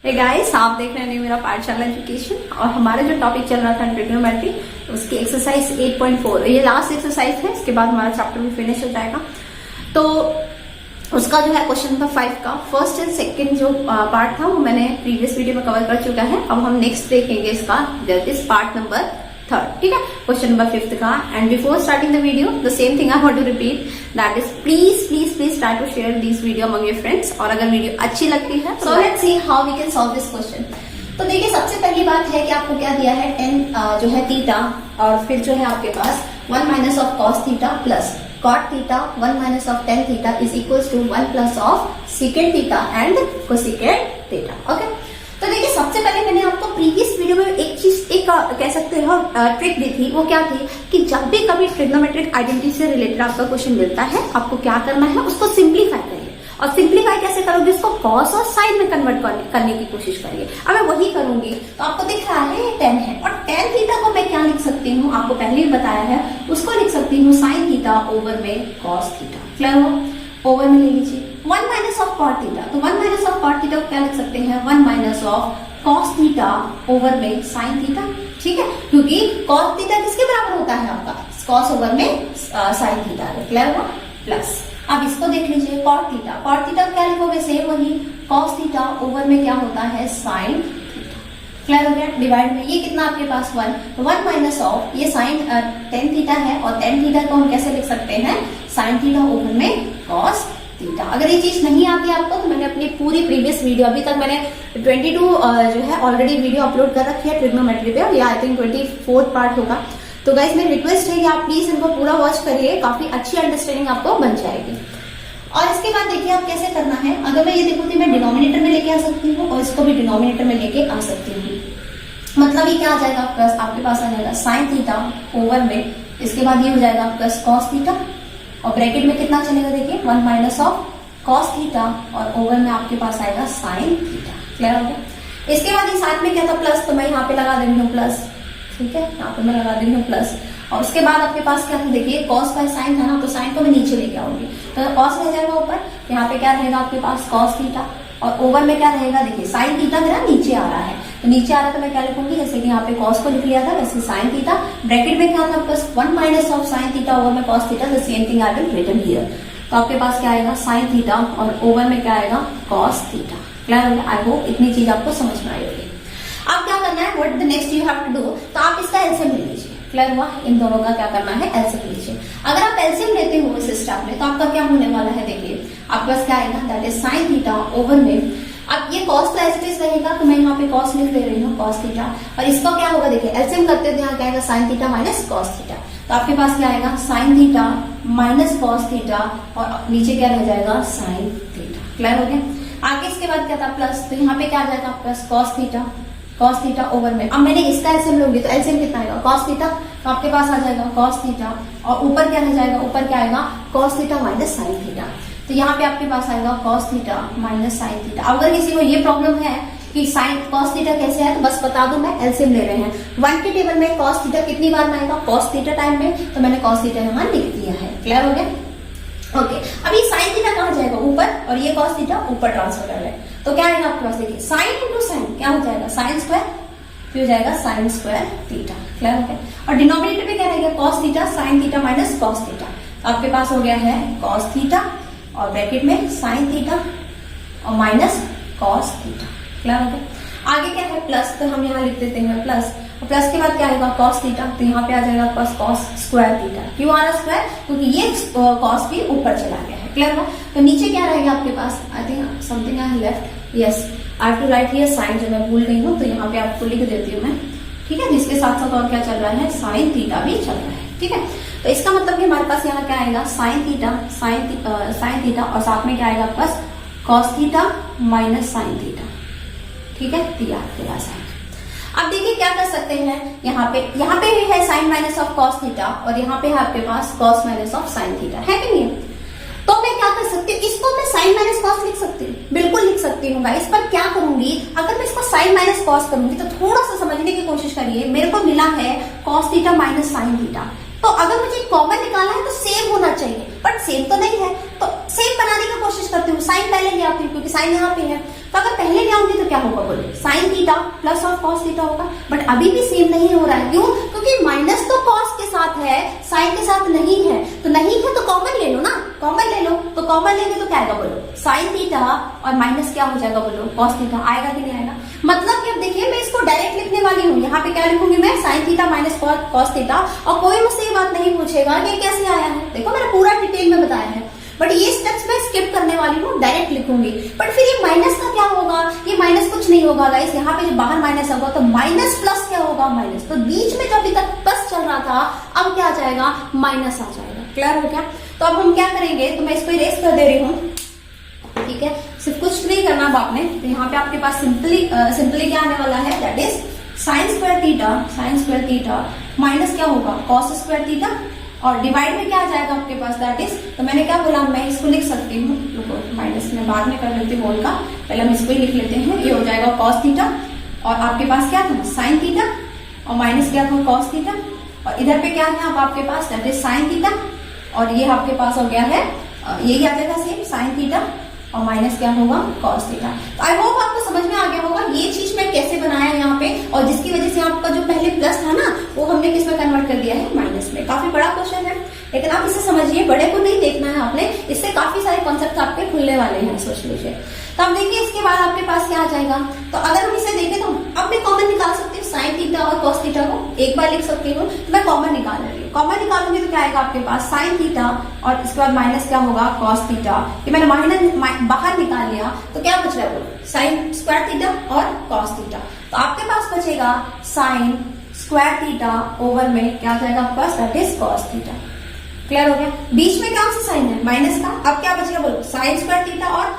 Hey guys, आप देख रहे हैं मेरा पाठशाला एजुकेशन और हमारा जो टॉपिक चल रहा था ट्रिग्नोमेट्री, उसकी एक्सरसाइज 8.4 ये लास्ट एक्सरसाइज है। इसके बाद हमारा चैप्टर भी फिनिश हो जाएगा। तो उसका जो है क्वेश्चन नंबर 5 का फर्स्ट एंड सेकंड जो पार्ट था वो मैंने प्रीवियस वीडियो में कवर कर चुका है। अब हम नेक्स्ट देखेंगे इसका, दैट इज पार्ट नंबर 3, ठीक है, क्वेश्चन नंबर 5 का। And before starting the video, the same thing I want to repeat, that is please try to share this video among your friends. और अगर वीडियो अच्छी लगती है so let's see how we can solve this question. तो देखिए, सबसे पहली बात है कि आपको क्या दिया है, 10 जो है थीटा, और फिर जो है आपके पास 1 minus of cos theta plus cot theta 1 minus of tan theta is equals to 1 plus of secant theta and cosecant theta. Okay, तो देखिए, सबसे पहले मैंने आपको प्रीवियस वीडियो में एक कह सकते हो ट्रिक दी थी। वो क्या थी कि जब भी कभी ट्रिग्नोमेट्रिक आइडेंटिटी से रिलेटेड आपका क्वेश्चन मिलता है, आपको क्या करना है, उसको सिंप्लीफाई करिए। और सिंप्लीफाई कैसे करोगे, उसको कॉस और साइन में कन्वर्ट करने की कोशिश करिए। अब मैं वही करूंगी, तो आपको दिख रहा है 10 है, और टेन थीटा को मैं क्या लिख सकती हूँ, आपको पहले भी बताया है, उसको लिख सकती हूँ साइन थीटा ओवर में कॉस थीटा। क्लियर हो? ओवर में ले लीजिए 1 माइनस ऑफ कॉट थीटा, तो 1 माइनस ऑफ कॉट थीटा को क्या लिख सकते हैं, 1 minus of cos theta over में साइन थीटा। ठीक है, क्योंकि कॉस थीटा किसके बराबर होता है आपका, कॉस ओवर में साइन थीटा। क्लियर हुआ? प्लस अब इसको देख लीजिए, कॉट थीटा क्या लिखोगे, सेम वही, कॉस थीटा ओवर में क्या होता है, साइन थीटा। क्लियर हो गया? डिवाइड में ये कितना आपके पास 1 माइनस ऑफ ये साइन टेन थीटा है, और टेन थीटा को हम कैसे लिख सकते हैं, साइन थीटा ओवर में कॉस थीटा। अगर ये चीज नहीं आती आपको, तो मैंने अपनी पूरी प्रीवियस वीडियो, अभी तक मैंने 22 जो है ऑलरेडी वीडियो अपलोड कर रखी है ट्रिग्नोमेट्री पे, और ये आई थिंक 24th पार्ट होगा। तो गाइस, मेरी रिक्वेस्ट है कि आप प्लीज इनको पूरा वॉच करिए, काफी अच्छी अंडरस्टैंडिंग आपको बन जाएगी। और इसके बाद देखिए आप कैसे करना है। अगर मैं ये देखूँ तो मैं डिनोमिनेटर में लेके आ सकती हूँ, और इसको भी डिनोमिनेटर में लेके आ सकती हूँ। मतलब ये क्या आ जाएगा, प्लस आपके पास आ जाएगा साइन थीटा ओवर में, इसके बाद ये हो जाएगा प्लस कॉस थीटा, और ब्रैकेट में कितना चलेगा, देखिए 1 माइनस ऑफ कॉस थीटा, और ओवर में आपके पास आएगा साइन थीटा। क्लियर हो गया? इसके बाद ये साथ में क्या था, प्लस, तो मैं यहाँ पे लगा दे रही हूँ प्लस। ठीक है, यहाँ पे मैं लगा दे रही हूँ प्लस, और उसके बाद आपके पास क्या था, देखिए कॉस बाय साइन था ना, तो साइन को मैं नीचे लेके आऊंगी, तो कॉस रह जाएगा ऊपर, यहाँ पे क्या रहेगा आपके पास कॉस थीटा, और ओवर में क्या रहेगा, देखिए साइन थीटा मेरा नीचे आ रहा है, तो नीचे आ रहा है तो मैं क्या लिखूंगी, जैसे कि यहाँ पे कॉस को लिख लिया था वैसे साइन थीटा, ब्रैकेट में क्या था plus 1 minus of sine theta over में cos theta, the same thing I will written here. तो आपके पास क्या आएगा, साइन थीटा, और ओवर में क्या आएगा, कॉस थीटा। क्लियर हो गया? आई होप इतनी चीज आपको समझ में आई होगी। अब क्या करना है, what the next you have to do, तो आप इसका एलसीएम ले लीजिए। क्लियर हुआ? इन दोनों का क्या करना है, एलसीएम लीजिए। अगर आप एलसीएम लेते हो इस स्टेप में, तो आपका क्या होने वाला है, देखिए आपके पास क्या आएगा, that is sign theta over में, अब ये कॉस तो एज इट इज रहेगा, तो मैं यहाँ पे कॉस लिख दे रही हूँ, कॉस थीटा, और इसका क्या होगा, देखिए एलसीएम करते थे, यहाँ क्या आएगा, sine theta minus cos theta, तो आपके पास क्या आएगा, sine theta minus cos theta, और नीचे क्या रह जाएगा, साइन थीटा। क्लियर हो गया? आगे इसके बाद क्या था, प्लस, तो यहाँ पे क्या आ जाएगा प्लस कॉस थीटा ओवर में। अब मैंने इसका एलसीएम लूंगी, तो एलसीएम कितना आएगा, कॉस थीटा, तो आपके पास आ जाएगा कॉस थीटा, और ऊपर क्या रह जाएगा, ऊपर क्या आएगा, cos theta minus sine theta, तो यहाँ पे आपके पास आएगा cos theta minus sine theta. अगर किसी को ये प्रॉब्लम है कि साइन कॉस थीटा कैसे है, तो बस बता दो, मैं एलसीएम ले रहे हैं 1 के टेबल में कॉस थीटा कितनी बार में आएगा, कॉस थीटा टाइम में, तो मैंने कॉस थीटा यहाँ लिख दिया है। क्लियर हो गया? ओके, अब ये साइन थीटा कहाँ जाएगा, ऊपर, और ये कॉस थीटा ऊपर ट्रांसफर कर रहे हैं, तो क्या आएगा आपके पास, देखिए साइन इंटू साइन क्या हो जाएगा, साइन स्क्वायर, फिर हो जाएगा साइन स्क्वायर थीटा। क्लियर हो गया? और डिनोमिनेटर में क्या रहेगा, cos theta sine theta minus cos theta, तो आपके पास हो गया है कॉस थीटा, और ब्रैकेट में साइन थीटा और माइनस कॉस थीटा। क्लियर हो गया? आगे क्या है, प्लस, तो हम यहाँ लिख देते हैं प्लस, और प्लस के बाद क्या आएगा, कॉस थीटा, तो यहाँ पे आ जाएगा पास कॉस स्क्वायर थीटा। क्यों आ रहा स्क्वायर, क्योंकि ये कॉस भी ऊपर चला गया है। क्लियर हुआ? तो नीचे क्या रहेगा आपके पास, I think something I left, yes I have to write here sine, जो मैं भूल गई हूँ, तो यहाँ पे आपको लिख देती हूँ मैं। ठीक है, जिसके साथ साथ और क्या चल रहा है, साइन थीटा भी चल रहा है। ठीक है, तो इसका मतलब कि हमारे पास यहाँ क्या आएगा, साइन थीटा, और साथ में क्या आएगा plus cos theta minus sine theta. ठीक है, तो आपके पास आएगा। अब देखिए क्या कर सकते हैं, यहाँ पे भी है sine minus of cos theta, और यहाँ पे है आपके पास cos minus of sine theta, है कि नहीं? तो मैं क्या कर सकती हूँ, इसको मैं साइन माइनस कॉस लिख सकती हूँ, बिल्कुल लिख सकती हूँ गाइस, पर क्या करूंगी, अगर मैं इसको साइन माइनस कॉस करूंगी, तो थोड़ा सा समझने की कोशिश करिए। मेरे को मिला है cos theta minus sine theta, तो अगर मुझे कॉमन निकालना है तो सेम होना चाहिए, बट सेम तो नहीं है, तो सेम बनाने की कोशिश करती हूँ, साइन पहले ले आती हूँ क्योंकि साइन यहाँ पे है, तो अगर पहले ले आऊंगी तो क्या होगा बोलिए, theta plus of cos theta होगा, बट अभी भी सेम नहीं हो रहा है। क्यों? क्योंकि माइनस तो कॉस के साथ है, साइन के साथ नहीं है। तो नहीं है तो कॉमन ले लो ना, कॉमन ले लो। तो कॉमन लेंगे तो क्या आएगा बोलो, साइन थीटा और माइनस क्या हो जाएगा बोलो, कॉस थीटा। आएगा कि नहीं आएगा? मतलब कि अब देखिए मैं इसको डायरेक्ट लिखने वाली हूँ। यहाँ पे क्या लिखूंगी मैं, sine theta minus cos theta, और कोई मुझसे ये बात नहीं पूछेगा कि कैसे आया है। देखो मैंने पूरा डिटेल में बताया है, बट ये स्टेप्स मैं स्किप करने वाली हूँ, डायरेक्ट लिखूंगी। बट फिर ये माइनस का क्या होगा? ये माइनस कुछ नहीं होगा गाइस, यहाँ पे जो बाहर माइनस होगा तो माइनस प्लस क्या होगा, माइनस। तो बीच में जो अभी तक प्लस चल रहा था, अब क्या आ जाएगा, माइनस आ जाएगा। क्लियर हो गया? तो अब हम क्या करेंगे, तो मैं इसको इरेज कर दे रही हूँ, ठीक है। सिर्फ कुछ नहीं करना अब आपने, तो यहाँ पे आपके पास सिंपली क्या आने वाला है, that is sine square theta minus क्या होगा, कॉस स्क्वायर थीटा, और डिवाइड में क्या आ जाएगा आपके पास, दैट इज, तो मैंने क्या बोला, मैं इसको लिख सकती हूँ, माइनस में बाद में कर लेती हूँ होल का, पहले हम इसको ही लिख लेते हैं। ये हो जाएगा कॉस थीटा, और आपके पास क्या था, साइन थीटा, और माइनस क्या था, कॉस थीटा, और इधर पे क्या है अब आपके पास, दैट इज साइन थीटा, और ये आपके पास हो गया है, यही आ जाएगा सेम साइन थीटा, और माइनस क्या होगा, कॉस थीटा। तो आई होप आपको समझ में आ गया होगा ये चीज मैं कैसे बनाया यहाँ पे, और जिसकी वजह से आपका जो पहले प्लस था ना, वो हमने किस में कन्वर्ट कर दिया है, माइनस में। काफी बड़ा क्वेश्चन है, लेकिन आप इसे समझिए, बड़े को नहीं देखना है आपने, इससे काफी सारे कॉन्सेप्ट आपके खुलने वाले हैं, सोच लीजिए। तो अब देखिए इसके बाद आपके पास क्या आ जाएगा, तो अगर हम इसे देखें तो अब मैं कॉमन निकाल सकती हूँ, साइन थीटा और कॉस थीटा को एक बार लिख सकती हूँ। तो मैं कॉमन निकाल रही हूँ, कॉमन निकालूंगी तो क्या आएगा आपके पास, साइन थीटा, और इसके बाद माइनस क्या होगा, कॉस थीटा। ये मैंने बाहर निकाल लिया, तो क्या बच रहा है बोलो, साइन स्क्वायर थीटा और कॉस थीटा। तो आपके पास बचेगा साइन स्क्वायर थीटा ओवर में क्या आ जाएगा आपके पास, that is cos theta. Clear हो गया? बीच में कौन सा साइन है, माइनस का। अब क्या बचेगा बोलो, साइन स्क्वायर थीटा और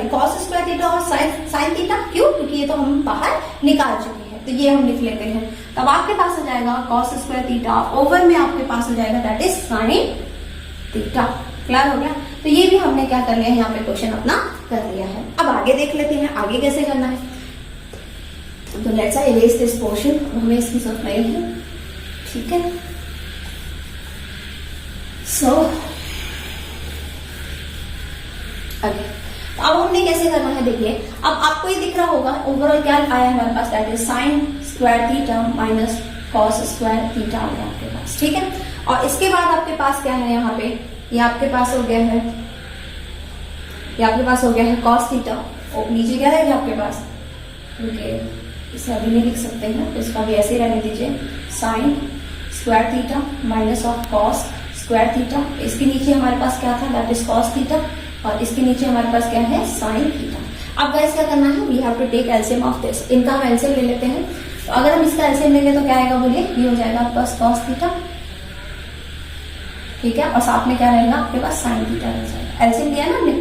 कॉस स्क्वायर थीटा और साइन थीटा। क्यों? क्योंकि ये तो हम बाहर निकाल चुके हैं, तो ये हम लिख लेते हैं। तब आपके पास आ जाएगा कॉस स्क्वायर थीटा ओवर में आपके पास हो जाएगा that is sine theta. Clear हो गया? तो ये भी हमने क्या कर लिया है, यहाँ पे क्वेश्चन अपना कर लिया है। अब आगे देख लेते हैं आगे कैसे करना है। तो लेट्स इरेज दिस पोर्शन, हमें इसकी जरूरत नहीं है, ठीक है। सो अगे अब हमने कैसे करना है, देखिए अब आपको ये दिख रहा होगा ओवरऑल क्या आया है हमारे पास, that is sine square theta minus cos square theta आ गया आपके पास, ठीक है। और इसके बाद आपके पास क्या है, यहाँ पे ये आपके पास हो गया है, ये आपके पास हो गया है कॉस थीटा, और नीचे क्या रहेगा आपके पास, क्योंकि इसे अभी नहीं लिख सकते हैं तो इसका भी ऐसे ही रहने दीजिए, sign square theta minus of cos square theta. इसके नीचे हमारे पास क्या था, दैट इज कॉस थीटा, और इसके नीचे हमारे पास क्या है, साइन थीटा। अब गाइस क्या करना है, we have to take LCM of this, इनका हम एलसीएम ले लेते हैं। तो अगर हम इसका एलसीएम लेंगे तो क्या आएगा बोलिए, ये हो जाएगा आपके पास कॉस थीटा, ठीक है, और साथ में क्या रहेगा आपके पास, साइन थीटा रह जाएगा। एलसीएम लिया ना हमने,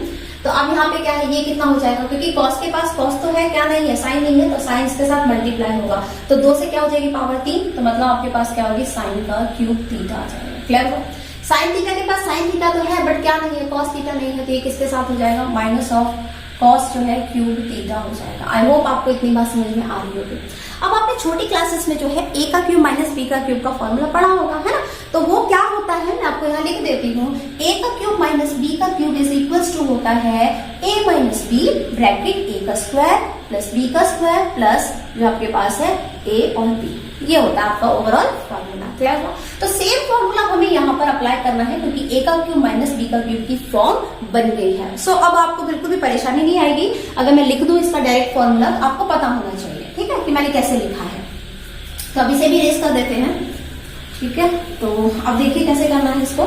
तो अब यहाँ पे क्या है, ये कितना हो जाएगा, क्योंकि कॉस के पास कॉस तो है, क्या नहीं है, साइन नहीं है, तो साइन इसके साथ मल्टीप्लाई होगा, तो 2 से क्या हो जाएगी पावर 3, तो मतलब आपके पास क्या होगी, साइन का क्यूब थीटा आ जाएगा। क्लियर हो? साइन थीटा के पास साइन थीटा तो है, बट क्या नहीं है, कॉस थीटा नहीं है, तो ये किसके साथ हो जाएगा, माइनस ऑफ कॉस जो है क्यूब थीटा हो जाएगा। आई होप आपको इतनी बात समझ में आ रही होगी। अब आपने छोटी क्लासेस में जो है a का क्यूब माइनस b का क्यूब का फॉर्मूला पढ़ा होगा, है ना। तो वो क्या होता है, मैं आपको यहाँ लिख देती हूँ, a का क्यूब माइनस b का क्यूब इज इक्वल्स टू होता है a minus b bracket a का स्क्वायर प्लस b का स्क्वायर प्लस जो आपके पास है a और b। ये होता है आपका ओवरऑल फॉर्मूला। क्लियर हुआ? तो सेम फॉर्मूला हमें यहाँ पर अप्लाई करना है, क्योंकि a का क्यूब माइनस b का क्यूब की फॉर्म बन गई है। सो अब आपको बिल्कुल भी परेशानी नहीं आएगी अगर मैं लिख दूं इसका डायरेक्ट फॉर्मूला, आपको पता होना चाहिए, ठीक है, कि मैंने कैसे लिखा है। तो अब इसे भी रेस कर देते हैं, ठीक है। तो अब देखिए कैसे करना है इसको।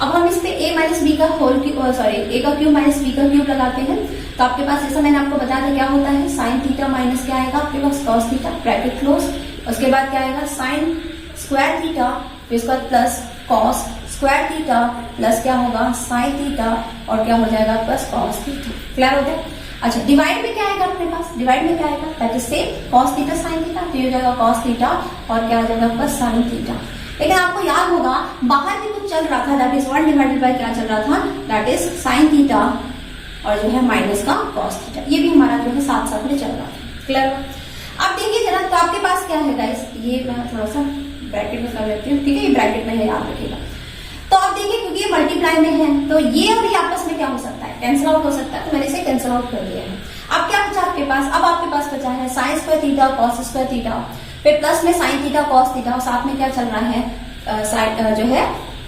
अब हम इस पे a माइनस बी का होल a का क्यूब माइनस b का क्यूब लगाते हैं। तो आपके पास जैसा मैंने आपको बताया था क्या होता है, साइन थीटा माइनस क्या आएगा आपके पास, कॉस थीटा ब्रैकेट क्लोज, उसके बाद क्या आएगा, साइन स्क्वायर थीटा, फिर उसके बाद plus cos square theta plus क्या होगा, साइन थीटा, और क्या हो जाएगा आपके पास, कॉस थीटा। क्लियर हो गया? अच्छा, डिवाइड में क्या आएगा अपने पास, डिवाइड में क्या आएगा, that is same cos theta sine theta, तो ये हो जाएगा कॉस थीटा, और क्या हो जाएगा आपका साइन थीटा। लेकिन आपको याद होगा बाहर भी कुछ चल रहा था, दैट इज 1 डिवाइडेड बाय क्या चल रहा था, दैट इज साइन थीटा, और जो है माइनस का कॉस थीटा। ये भी हमारा जो है साथ साथ में चल रहा था। क्लियर? अब देखिए जरा, तो आपके पास क्या है गाइस, ये मैं थोड़ा सा ब्रैकेट में कर लेती हूँ, ठीक है, ये ब्रैकेट में है, याद रखिएगा। तो अब देखिए क्योंकि ये मल्टीप्लाई में है, तो ये और ये आपस में क्या हो सकता है, कैंसिल आउट हो सकता है, तो मैंने इसे कैंसिल आउट कर दिया है। अब क्या बचा आपके पास, अब आपके पास बचा है sign square theta cos square theta, फिर प्लस में साइन थीटा कॉस थीटा और साथ में क्या चल रहा है साइन जो है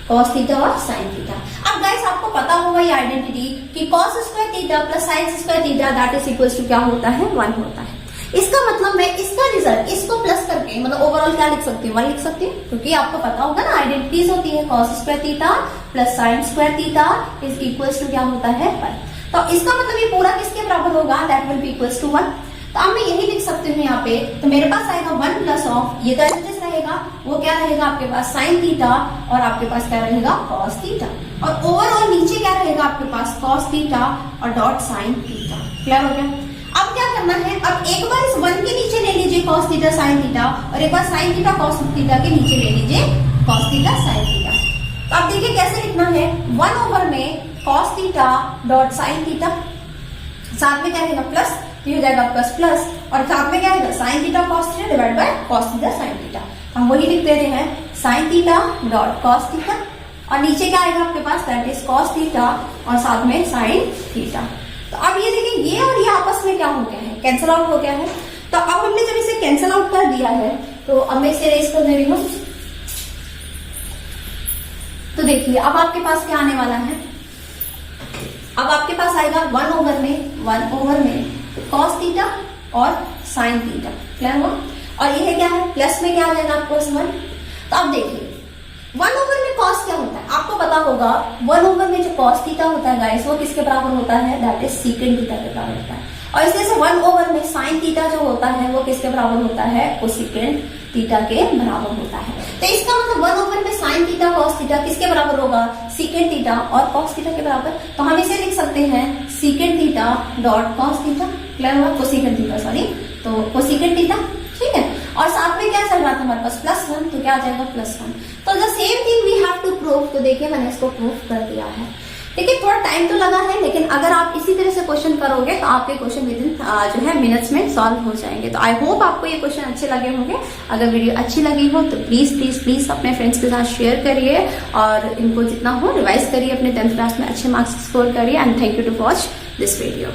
कॉस थीटा और साइन थीटा। अब गाइस आपको पता होगा ये आइडेंटिटी कि cos square theta plus sine square theta that is equal to क्या होता है 1 होता है। इसका मतलब मैं इसका रिजल्ट इसको प्लस करके मतलब ओवरऑल क्या लिख सकती हूँ 1 लिख सकती हूँ, क्योंकि आपको पता होगा ना आइडेंटिटीज होती है cos square theta plus sine square theta is equal to क्या होता है 1। तो इसका मतलब ये पूरा किसके बराबर होगा, that will be equal to 1। तो अब मैं यही लिख सकती हूँ यहाँ पे, तो मेरे पास आएगा 1 प्लस ऑफ ये तो ऐसे रहेगा, वो क्या रहेगा आपके पास साइन थीटा और आपके पास क्या रहेगा कॉस थीटा, और ओवरऑल नीचे क्या रहेगा आपके पास कॉस थीटा और डॉट साइन थीटा। क्लियर हो गया। अब क्या करना है, अब एक बार इस 1 के नीचे ले लीजिए कॉस थीटा साइन थीटा और एक बार साइन थीटा कॉस थीटा के नीचे ले लीजिए कॉस थीटा साइन थीटा। तो अब देखिए कैसे लिखना है, 1 ओवर में cos theta dot sine theta, साथ में क्या रहेगा प्लस, ये हो जाएगा प्लस प्लस और साथ में क्या रहेगा sine theta cos theta divide by cos theta sine theta. हम वही लिख देते हैं sine theta dot cos theta और नीचे क्या आएगा आपके पास दैट इज कॉस थीटा और साथ में साइन थीटा। तो अब ये देखिए ये और ये आपस में क्या हो गया है, कैंसिल आउट हो गया है। तो अब हमने जब इसे कैंसिल आउट कर दिया है तो अब मैं इसे रेज कर दे रही हूँ। तो देखिए अब आपके पास क्या आने वाला है, अब आपके पास आएगा 1 ओवर में कॉस थीटा और साइन थीटा। क्लियर हुआ। और ये है क्या है प्लस में क्या आ जाएगा आपको 1। तो अब देखिए 1 ओवर में कॉस क्या होता है आपको पता होगा, 1 ओवर में जो कॉस थीटा होता है गाइस वो किसके बराबर होता है, दैट इज सीकेंट थीटा के बराबर होता है। और इसलिए से 1 ओवर में साइन थीटा जो होता है वो किसके बराबर होता है, कोसेकेंट थीटा के बराबर होता है। तो इसका मतलब 1 ओवर में साइन थीटा कॉस थीटा किसके बराबर होगा, सीकेंट थीटा और कॉस थीटा के बराबर। तो हम इसे लिख सकते हैं secant theta dot cos theta. Clear हुआ, कोसेकेंट थीटा सॉरी, तो कोसेकेंट थीटा ठीक है। और साथ में क्या चल रहा था हमारे पास +1, तो क्या आ जाएगा +1। तो the same thing we have to prove. तो देखिए मैंने इसको प्रूव कर दिया है। देखिए थोड़ा टाइम तो लगा है, लेकिन अगर आप इसी तरह से क्वेश्चन करोगे तो आपके क्वेश्चन विद इन जो है मिनट्स में सॉल्व हो जाएंगे। तो आई होप आपको ये क्वेश्चन अच्छे लगे होंगे। अगर वीडियो अच्छी लगी हो तो प्लीज प्लीज प्लीज अपने फ्रेंड्स के साथ शेयर करिए और इनको जितना हो रिवाइज करिए, अपने 10th क्लास में अच्छे मार्क्स स्कोर करिए। And thank you to watch this video.